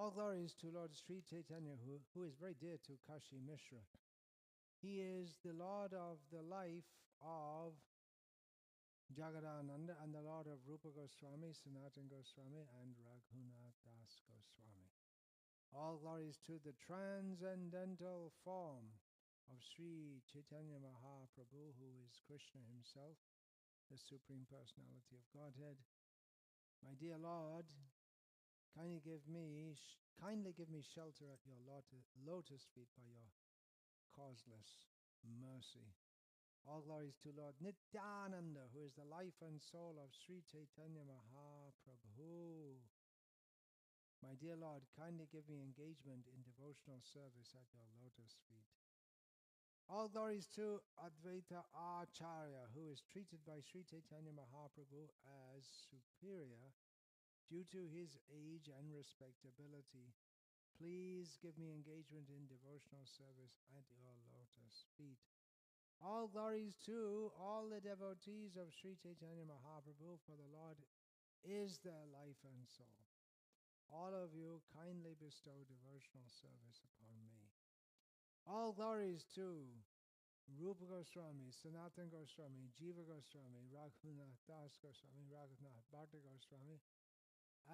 All glories to Lord Sri Chaitanya, who is very dear to Kashi Mishra. He is the Lord of the life of Jagadananda and the Lord of Rupa Goswami, Sanatan Goswami, and Raghunath Das Goswami. All glories to the transcendental form of Sri Chaitanya Mahaprabhu, who is Krishna himself, the Supreme Personality of Godhead. My dear Lord, kindly give me shelter at your lotus feet by your causeless mercy. All glories to Lord Nityananda, who is the life and soul of Sri Chaitanya Mahaprabhu. My dear Lord, kindly give me engagement in devotional service at your lotus feet. All glories to Advaita Acharya, who is treated by Sri Chaitanya Mahaprabhu as superior due to his age and respectability. Please give me engagement in devotional service at your lotus feet. All glories to all the devotees of Sri Chaitanya Mahaprabhu, for the Lord is their life and soul. All of you kindly bestow devotional service upon me. All glories to Rupa Goswami, Sanatan Goswami, Jiva Goswami, Raghunath Das Goswami, Raghunath Bhatta Goswami,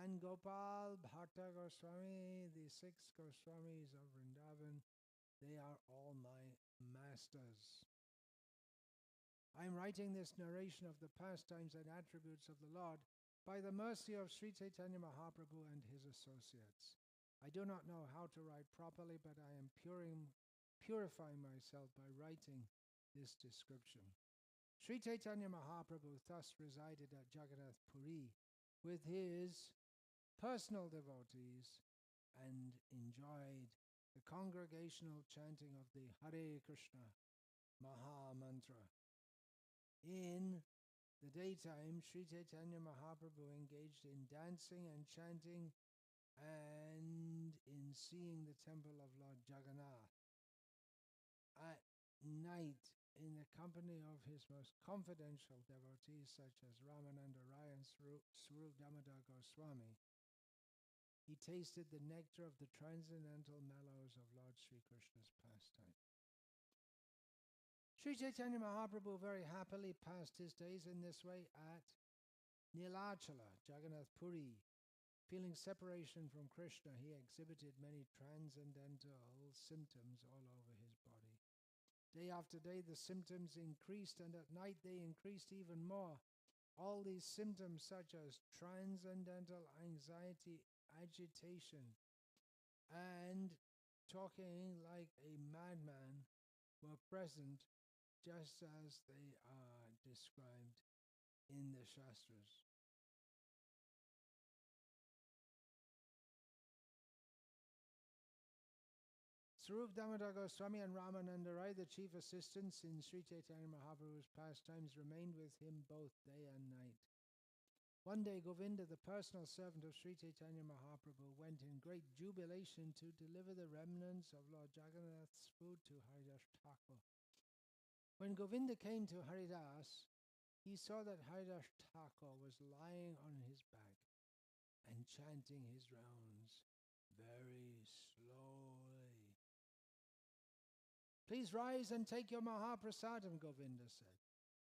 and Gopal Bhatta Goswami, the 6 Goswamis of Vrindavan. They are all my masters. I am writing this narration of the pastimes and attributes of the Lord by the mercy of Sri Chaitanya Mahaprabhu and his associates. I do not know how to write properly, but I am purifying myself by writing this description. Sri Chaitanya Mahaprabhu thus resided at Jagannath Puri with his personal devotees and enjoyed the congregational chanting of the Hare Krishna Maha Mantra. In the daytime, Sri Chaitanya Mahaprabhu engaged in dancing and chanting and in seeing the temple of Lord Jagannath. At night, in the company of his most confidential devotees such as Ramananda Rai and Swarup Damodar Goswami, he tasted the nectar of the transcendental mellows of Lord Sri Krishna's pastime. Sri Chaitanya Mahaprabhu very happily passed his days in this way at Nilachala, Jagannath Puri. Feeling separation from Krishna, he exhibited many transcendental symptoms all over his body. Day after day, the symptoms increased, and at night they increased even more. All these symptoms, such as transcendental anxiety, agitation, and talking like a madman, were present just as they are described in the Shastras. Swarup Damodar Goswami and Ramananda Rai, the chief assistants in Sri Chaitanya Mahaprabhu's pastimes, remained with him both day and night. One day, Govinda, the personal servant of Sri Chaitanya Mahaprabhu, went in great jubilation to deliver the remnants of Lord Jagannath's food to Haridasa Thakura. When Govinda came to Haridas, he saw that Haridasa Thakura was lying on his back and chanting his rounds very slowly. Please rise and take your Mahaprasadam, Govinda said.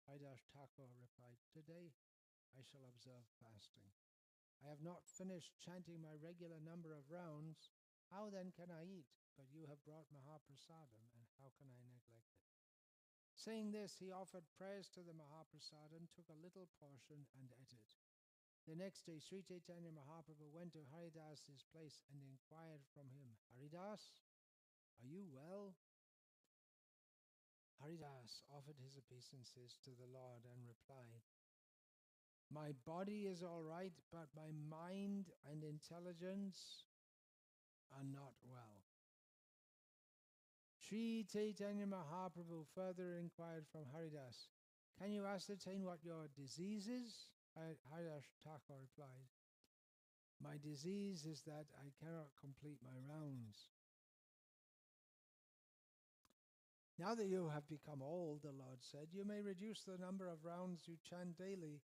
Haridasa Thakura replied, today I shall observe fasting. I have not finished chanting my regular number of rounds. How then can I eat? But you have brought Mahaprasadam, and how can I neglect it? Saying this, he offered prayers to the Mahaprasadam, took a little portion, and ate it. The next day, Sri Chaitanya Mahaprabhu went to Haridas's place and inquired from him, Haridas, are you well? Haridas offered his obeisances to the Lord and replied, my body is all right, but my mind and intelligence are not well. Sri Chaitanya Mahaprabhu further inquired from Haridas, can you ascertain what your disease is? Haridasa Thakura replied, my disease is that I cannot complete my rounds. Now that you have become old, the Lord said, you may reduce the number of rounds you chant daily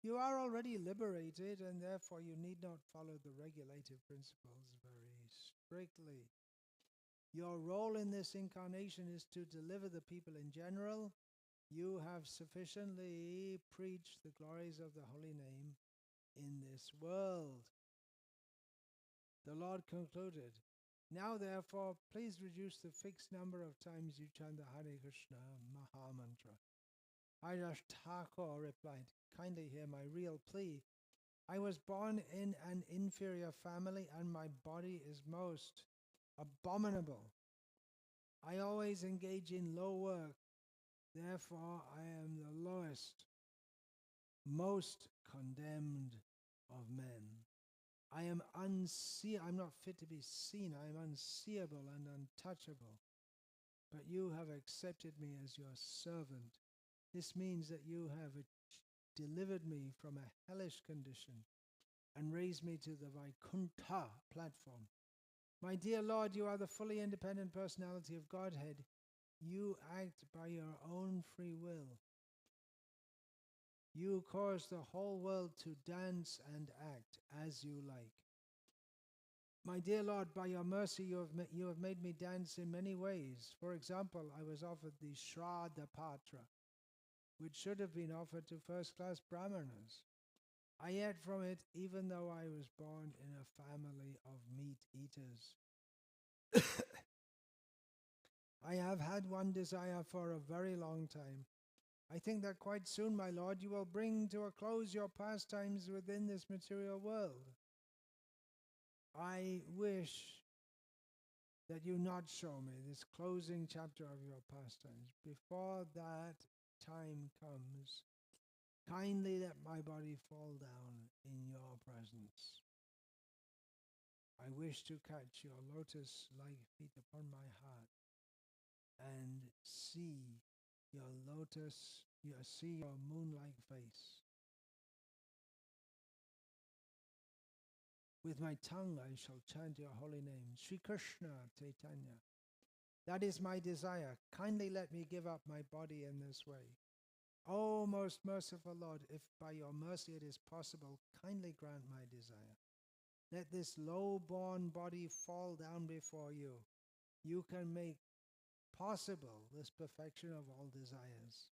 You are already liberated, and therefore you need not follow the regulative principles very strictly. Your role in this incarnation is to deliver the people in general. You have sufficiently preached the glories of the holy name in this world. The Lord concluded, now therefore, please reduce the fixed number of times you chant the Hare Krishna Maha Mantra. Haridasa Thakura replied, kindly hear my real plea. I was born in an inferior family and my body is most abominable. I always engage in low work. Therefore, I am the lowest, most condemned of men. I'm not fit to be seen. I am unseeable and untouchable. But you have accepted me as your servant. This means that you have delivered me from a hellish condition and raised me to the Vaikuntha platform. My dear Lord, you are the fully independent personality of Godhead. You act by your own free will. You cause the whole world to dance and act as you like. My dear Lord, by your mercy you have made me dance in many ways. For example, I was offered the Shraddha Patra, which should have been offered to first-class brahmanas. I ate from it even though I was born in a family of meat eaters. I have had one desire for a very long time. I think that quite soon, my Lord, you will bring to a close your pastimes within this material world. I wish that you not show me this closing chapter of your pastimes. Before that time comes, kindly let my body fall down in your presence. I wish to catch your lotus-like feet upon my heart and see your moon-like face. With my tongue I shall chant your holy name, Sri Krishna Chaitanya. That is my desire. Kindly let me give up my body in this way. O most merciful Lord, if by your mercy it is possible, kindly grant my desire. Let this low-born body fall down before you. You can make possible this perfection of all desires.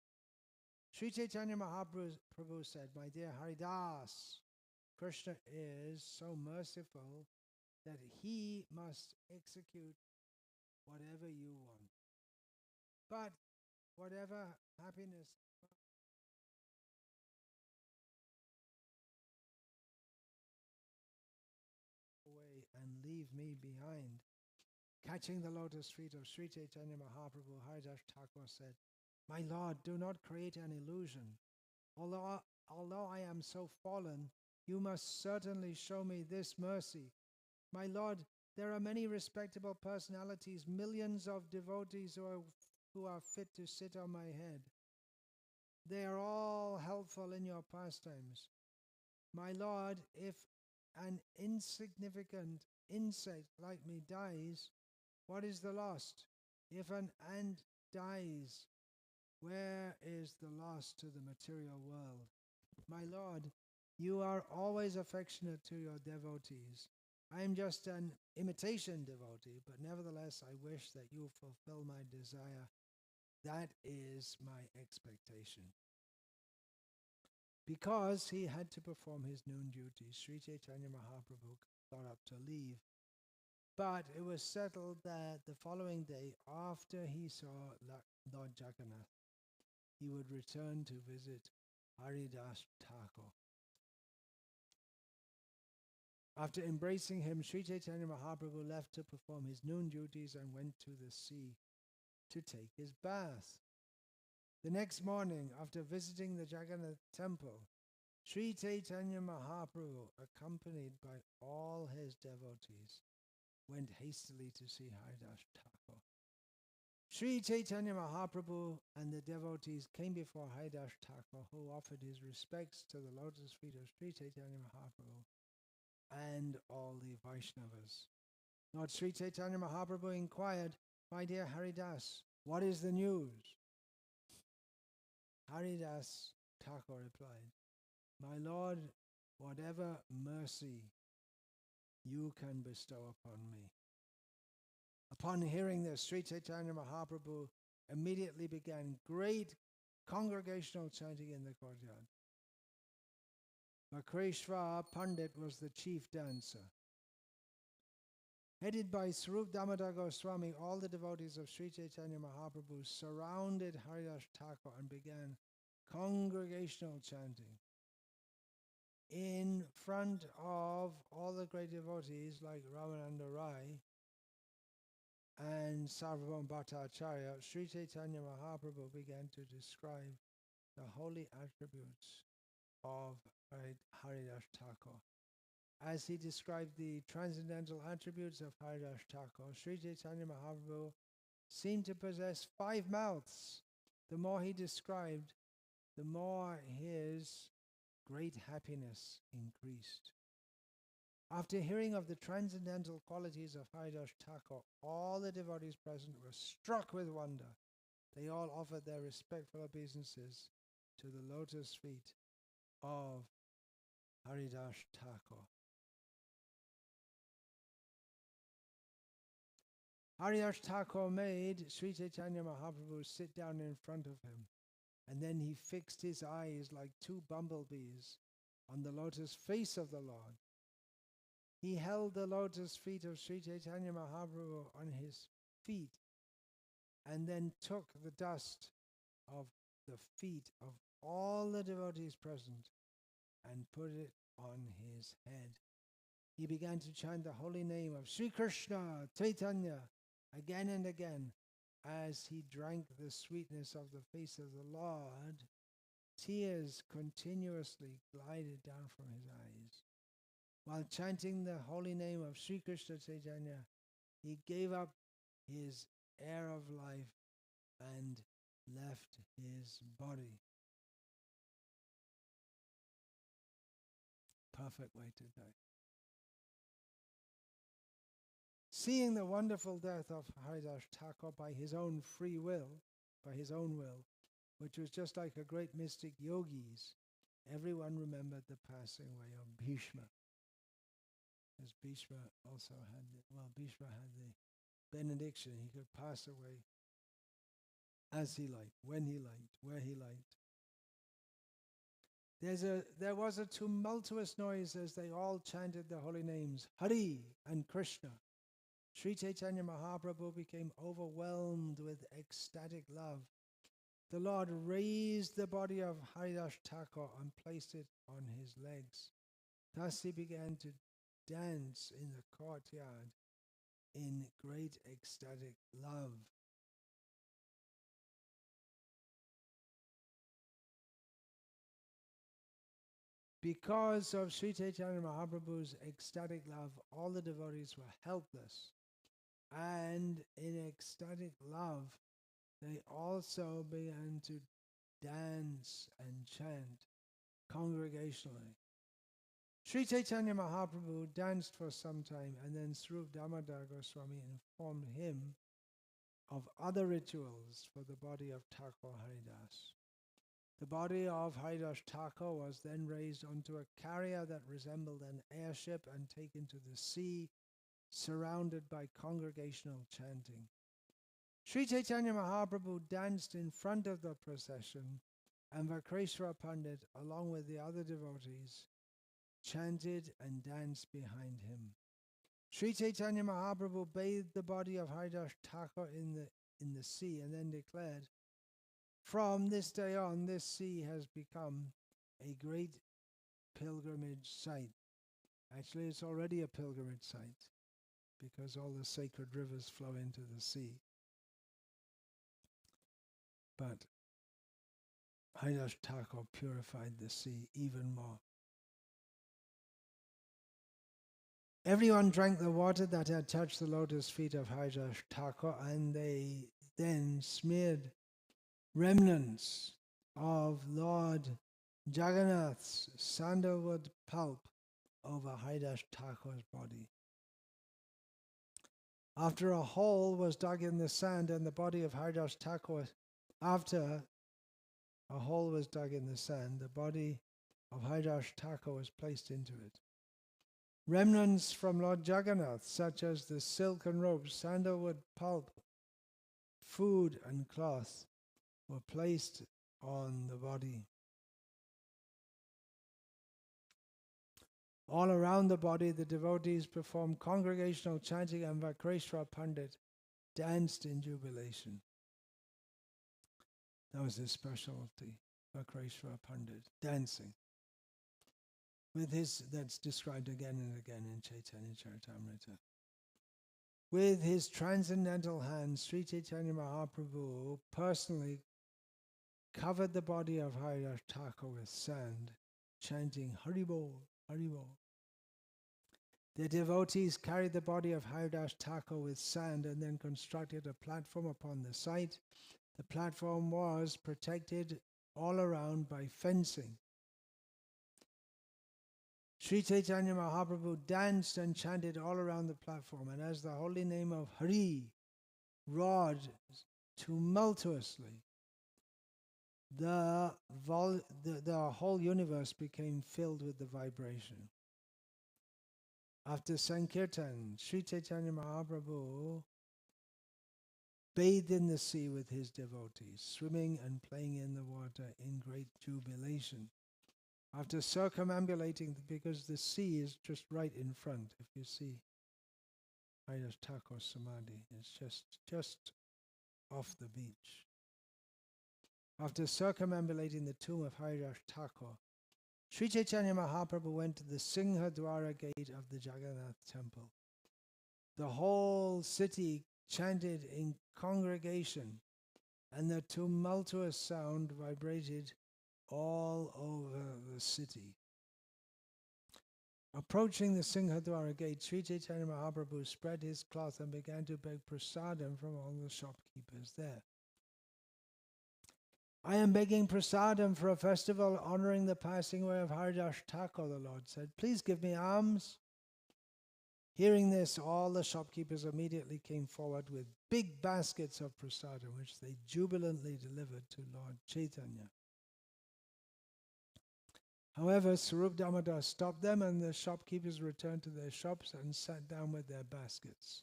Sri Chaitanya Mahaprabhu said, my dear Haridas, Krishna is so merciful that he must execute whatever you want. But whatever happiness away and leave me behind. Catching the lotus feet of Sri Chaitanya Mahaprabhu, Haridasa Thakura said, my Lord, do not create an illusion. Although I am so fallen, you must certainly show me this mercy. My Lord, there are many respectable personalities, millions of devotees who are fit to sit on my head. They are all helpful in your pastimes. My Lord, if an insignificant insect like me dies, what is the loss? If an ant dies, where is the loss to the material world? My Lord, you are always affectionate to your devotees. I am just an imitation devotee, but nevertheless I wish that you fulfill my desire. That is my expectation. Because he had to perform his noon duties, Sri Chaitanya Mahaprabhu got up to leave. But it was settled that the following day, after he saw Lord Jagannath, he would return to visit Haridasa Thakura. After embracing him, Sri Chaitanya Mahaprabhu left to perform his noon duties and went to the sea to take his bath. The next morning, after visiting the Jagannath temple, Sri Chaitanya Mahaprabhu, accompanied by all his devotees, went hastily to see Haridasa Thakura. Sri Chaitanya Mahaprabhu and the devotees came before Haridasa Thakura, who offered his respects to the lotus feet of Sri Chaitanya Mahaprabhu and all the Vaishnavas. Lord Sri Chaitanya Mahaprabhu inquired, my dear Haridas, what is the news? Haridasa Thakura replied, My Lord, whatever mercy you can bestow upon me. Upon hearing this, Sri Chaitanya Mahaprabhu immediately began great congregational chanting in the courtyard. Vakreshwar Pandit was the chief dancer. Headed by Swarup Damodar Goswami, all the devotees of Sri Chaitanya Mahaprabhu surrounded Haridasa Thakura and began congregational chanting. In front of all the great devotees like Ramananda Rai and Sarvabhauma Bhattacharya, Sri Chaitanya Mahaprabhu began to describe the holy attributes of Haridasa Thakura. As he described the transcendental attributes of Haridasa Thakura, Sri Chaitanya Mahaprabhu seemed to possess 5 mouths. The more he described, the more his great happiness increased. After hearing of the transcendental qualities of Haridasa Thakura, all the devotees present were struck with wonder. They all offered their respectful obeisances to the lotus feet of Haridasa Thakura. Haridasa Thakura made Sri Chaitanya Mahaprabhu sit down in front of him, and then he fixed his eyes like 2 bumblebees on the lotus face of the Lord. He held the lotus feet of Sri Chaitanya Mahaprabhu on his feet and then took the dust of the feet of all the devotees present and put it on his head. He began to chant the holy name of Sri Krishna Chaitanya again and again. As he drank the sweetness of the face of the Lord, tears continuously glided down from his eyes. While chanting the holy name of Sri Krishna Chaitanya, he gave up his air of life and left his body. Perfect way to die. Seeing the wonderful death of Haridasa Thakura by his own free will, which was just like a great mystic yogi's, everyone remembered the passing away of Bhishma. As Bhishma also had, Bhishma had the benediction. He could pass away as he liked, when he liked, where he liked. There was a tumultuous noise as they all chanted the holy names, Hari and Krishna. Sri Chaitanya Mahaprabhu became overwhelmed with ecstatic love. The Lord raised the body of Haridasa Thakura and placed it on his legs. Thus he began to dance in the courtyard in great ecstatic love. Because of Sri Chaitanya Mahaprabhu's ecstatic love, all the devotees were helpless. And in ecstatic love, they also began to dance and chant congregationally. Sri Chaitanya Mahaprabhu danced for some time, and then Swarup Damodar Goswami informed him of other rituals for the body of Thakur Haridas. The body of Haridasa Thakura was then raised onto a carrier that resembled an airship and taken to the sea, surrounded by congregational chanting. Sri Chaitanya Mahaprabhu danced in front of the procession, and Vakreshwar Pandit, along with the other devotees, chanted and danced behind him. Sri Chaitanya Mahaprabhu bathed the body of Haridasa Thakura in the sea and then declared, "From this day on, this sea has become a great pilgrimage site." Actually, it's already a pilgrimage site because all the sacred rivers flow into the sea. But Haridasa Thakura purified the sea even more. Everyone drank the water that had touched the lotus feet of Haridasa Thakura, and they then smeared remnants of Lord Jagannath's sandalwood pulp over Haridasa Thakura's body. After a hole was dug in the sand and the body of Haridasa Thakura, the body of Haridasa Thakura was placed into it. Remnants from Lord Jagannath, such as the silken robes, sandalwood pulp, food and cloth, were placed on the body. All around the body, the devotees performed congregational chanting, and Vakreshwara Pandit danced in jubilation. That was his specialty, Vakreshwara Pandit, dancing. That's described again and again in Chaitanya Charitamrita. With his transcendental hands, Sri Chaitanya Mahaprabhu personally covered the body of Haridasa Thakura with sand, chanting Haribol, Haribol. The devotees carried the body of Haridasa Thakura with sand and then constructed a platform upon the site. The platform was protected all around by fencing. Sri Chaitanya Mahaprabhu danced and chanted all around the platform, and as the holy name of Hari roared tumultuously, the whole universe became filled with the vibration. After Sankirtan, Sri Chaitanya Mahaprabhu bathed in the sea with his devotees, swimming and playing in the water in great jubilation. After circumambulating, because the sea is just right in front, if you see Haridasa Thakura Samadhi, it's just off the beach. After circumambulating the tomb of Haridasa Thakura, Sri Chaitanya Mahaprabhu went to the Singhadwara gate of the Jagannath temple. The whole city chanted in congregation, and the tumultuous sound vibrated all over the city. Approaching the Singhadwara gate, Sri Chaitanya Mahaprabhu spread his cloth and began to beg prasadam from all the shopkeepers there. I am begging prasadam for a festival honoring the passing away of Haridasa Thakura, the Lord said. Please give me alms. Hearing this, all the shopkeepers immediately came forward with big baskets of prasadam, which they jubilantly delivered to Lord Chaitanya. However, Swarup Damodar stopped them, and the shopkeepers returned to their shops and sat down with their baskets.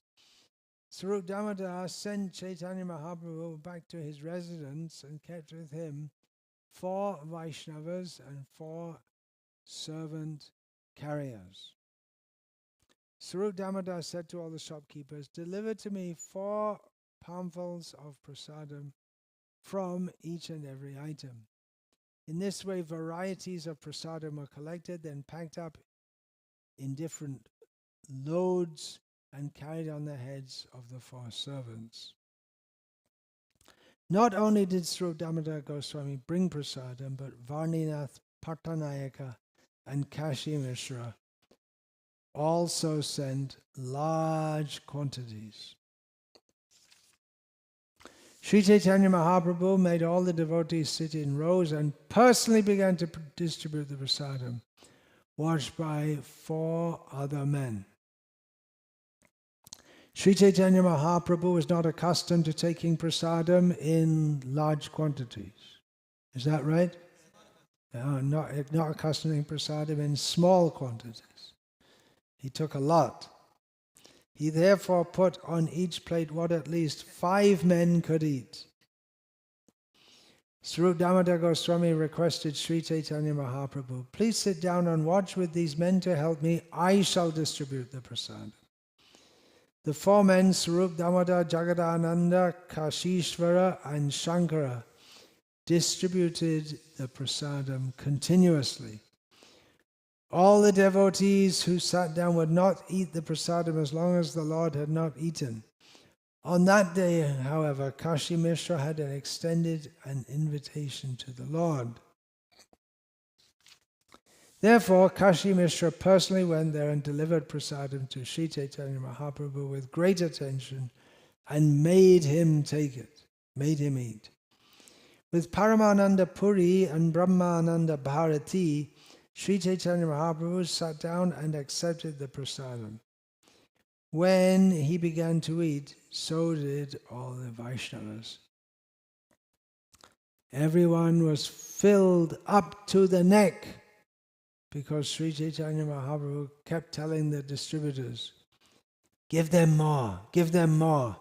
Swarup Damodar sent Chaitanya Mahaprabhu back to his residence and kept with him 4 Vaishnavas and 4 servant carriers. Swarup Damodar said to all the shopkeepers, "Deliver to me 4 palmfuls of prasadam from each and every item." In this way, varieties of prasadam were collected, then packed up in different loads and carried on the heads of the 4 servants. Not only did Swarup Damodar Goswami bring prasadam, but Varninath, Pattanayaka and Kashi Mishra also sent large quantities. Sri Chaitanya Mahaprabhu made all the devotees sit in rows and personally began to distribute the prasadam, watched by 4 other men. Sri Chaitanya Mahaprabhu was not accustomed to taking prasadam in large quantities. Is that right? Not accustomed to prasadam in small quantities. He took a lot. He therefore put on each plate what at least 5 men could eat. Swarup Damodar Goswami requested Sri Chaitanya Mahaprabhu, "Please sit down and watch with these men to help me. I shall distribute the prasadam." The 4 men, Swarup Damodar, Jagadananda, Kashishvara and Shankara, distributed the prasadam continuously. All the devotees who sat down would not eat the prasadam as long as the Lord had not eaten. On that day, however, Kashi Mishra had extended an invitation to the Lord. Therefore, Kashi Mishra personally went there and delivered prasadam to Sri Chaitanya Mahaprabhu with great attention and made him take it, made him eat. With Paramananda Puri and Brahmananda Bharati, Sri Chaitanya Mahaprabhu sat down and accepted the prasadam. When he began to eat, so did all the Vaishnavas. Everyone was filled up to the neck because Sri Chaitanya Mahaprabhu kept telling the distributors, give them more, give them more.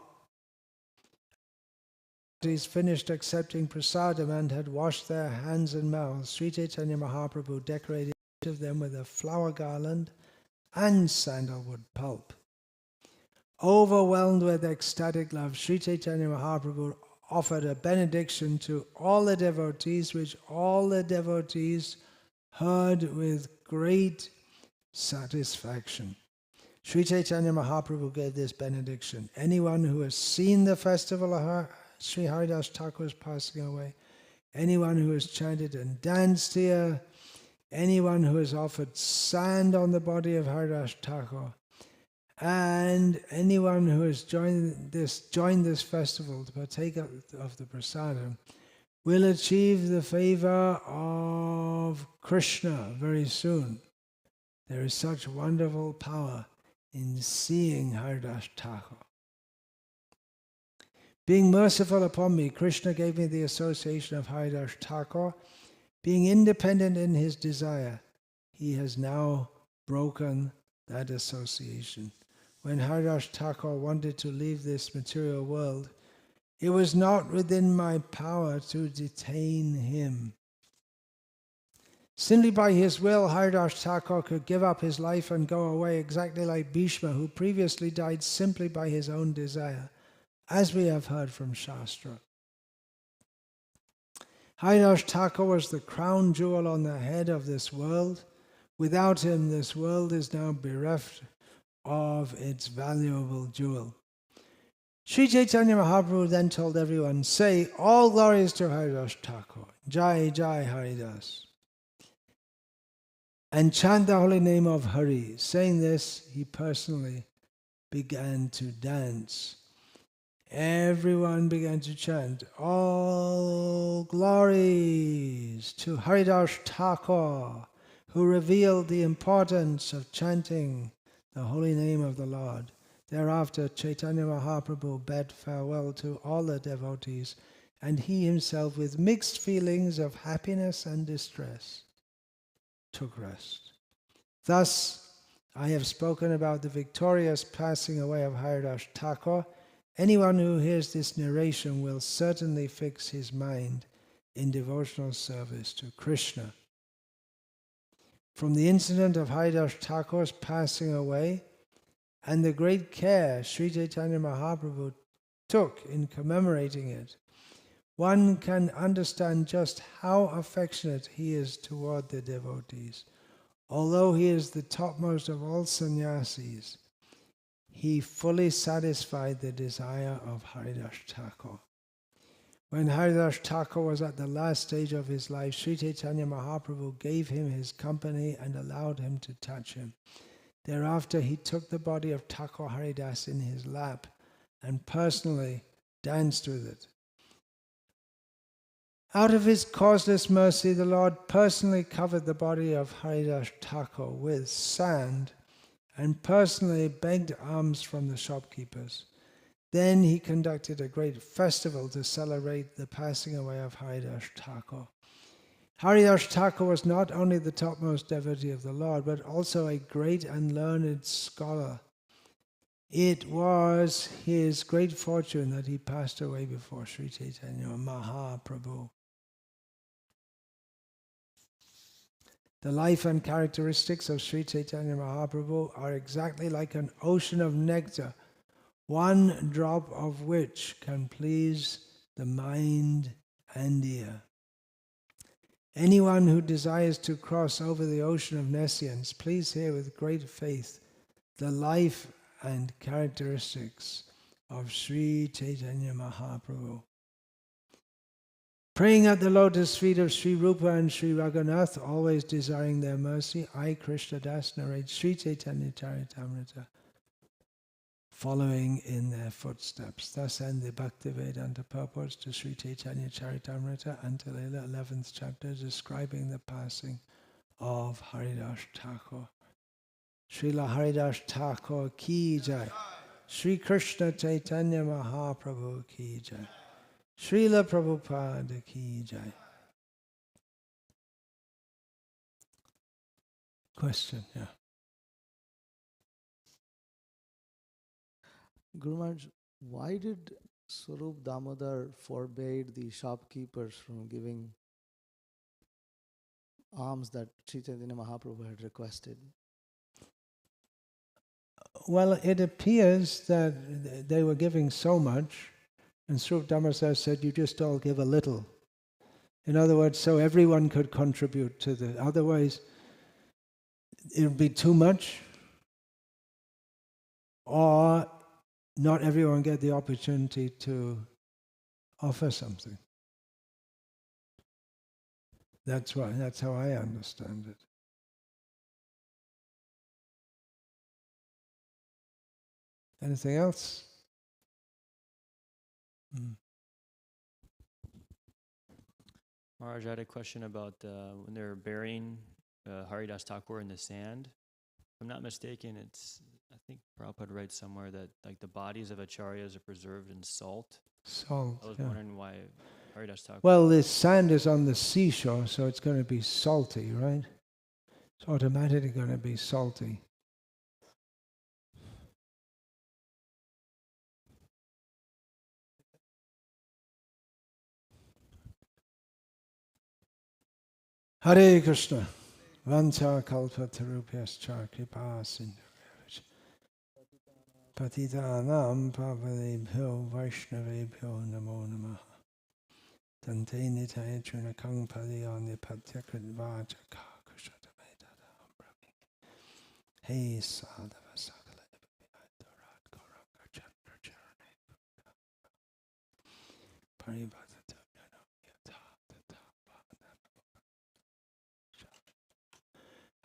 He's finished accepting prasadam and had washed their hands and mouths. Sri Chaitanya Mahaprabhu decorated each of them with a flower garland and sandalwood pulp. Overwhelmed with ecstatic love, Sri Chaitanya Mahaprabhu offered a benediction to all the devotees, which all the devotees heard with great satisfaction. Sri Chaitanya Mahaprabhu gave this benediction. Anyone who has seen the festival of Sri Haridasa Thakur's passing away, anyone who has chanted and danced here, anyone who has offered sand on the body of Haridasa Thakur, and anyone who has joined this festival to partake of the prasadam, will achieve the favor of Krishna very soon. There is such wonderful power in seeing Haridasa Thakur. Being merciful upon me, Krishna gave me the association of Haridasa Thakur. Being independent in his desire, he has now broken that association. When Haridasa Thakur wanted to leave this material world, it was not within my power to detain him. Simply by his will, Haridasa Thakur could give up his life and go away, exactly like Bhishma, who previously died simply by his own desire, as we have heard from Shastra. Haridasa Thakur was the crown jewel on the head of this world. Without him, this world is now bereft of its valuable jewel. Sri Chaitanya Mahaprabhu then told everyone, say, all glories to Haridasa Thakur, Jai Jai Haridas, and chant the holy name of Hari. Saying this, he personally began to dance. Everyone began to chant, all glories to Haridasa Thakur, who revealed the importance of chanting the holy name of the Lord. Thereafter, Chaitanya Mahaprabhu bade farewell to all the devotees, and he himself, with mixed feelings of happiness and distress, took rest. Thus, I have spoken about the victorious passing away of Haridasa Thakur. Anyone who hears this narration will certainly fix his mind in devotional service to Krishna. From the incident of Haridasa Thakur's passing away and the great care Sri Chaitanya Mahaprabhu took in commemorating it, one can understand just how affectionate he is toward the devotees. Although he is the topmost of all sannyasis, he fully satisfied the desire of Haridasa Thakur. When Haridasa Thakur was at the last stage of his life, Sri Chaitanya Mahaprabhu gave him his company and allowed him to touch him. Thereafter, he took the body of Thakur Haridas in his lap and personally danced with it. Out of his causeless mercy, the Lord personally covered the body of Haridasa Thakur with sand and personally begged alms from the shopkeepers. Then he conducted a great festival to celebrate the passing away of Haridasa Thakur. Haridasa Thakur was not only the topmost devotee of the Lord, but also a great and learned scholar. It was his great fortune that he passed away before Sri Chaitanya Mahaprabhu. The life and characteristics of Sri Chaitanya Mahaprabhu are exactly like an ocean of nectar, one drop of which can please the mind and ear. Anyone who desires to cross over the ocean of nescience, please hear with great faith the life and characteristics of Sri Chaitanya Mahaprabhu. Praying at the lotus feet of Sri Rupa and Sri Raghunath, always desiring their mercy, I, Krishna Das, narrate Sri Chaitanya Charitamrita, following in their footsteps. Thus end the Bhaktivedanta purports to Sri Chaitanya Charitamrita until the 11th chapter, describing the passing of Haridasa Thakur. Srila Haridasa Thakur ki jai. Sri Krishna Chaitanya Mahaprabhu ki jai. Srila Prabhupada ki jai. question, yeah. Guru Maharaj, why did Swarup Damodar forbade the shopkeepers from giving alms that Chaitanya Mahaprabhu had requested? Well, it appears that they were giving so much, and Swarup Damodar said, you just all give a little. In other words, so everyone could contribute to the, otherwise it would be too much, or not everyone get the opportunity to offer something. That's why. That's how I understand it. Anything else? Maharaj, I had a question about when they're burying Haridasa Thakura in the sand. If I'm not mistaken, I think Prabhupada writes somewhere that like the bodies of acharyas are preserved in salt. Salt. I was Yeah. wondering why Haridasa Thakura. Well, the sand is on the seashore, so it's going to be salty, right? It's automatically going to be salty. Hare Krishna. Vancha kalpa tarupyascha kripa sindhu. Patitanam pavanebhyo vaishnavebhyo namo namaha. Tante nitaya chunakang padiyani patyakridvacha kakushatamedadam brahmi. Hey sadhava sakala durat goranga chandra charane. Paribhata yano yata tata bhana.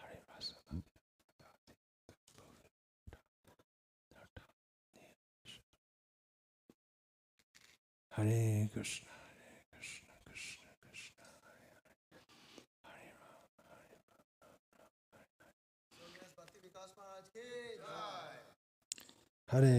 Harirasa Hare Krishna, Hare Krishna, Krishna Krishna, Hare Hare, Hare Rama, Hare Rama, Hare Hare. Hare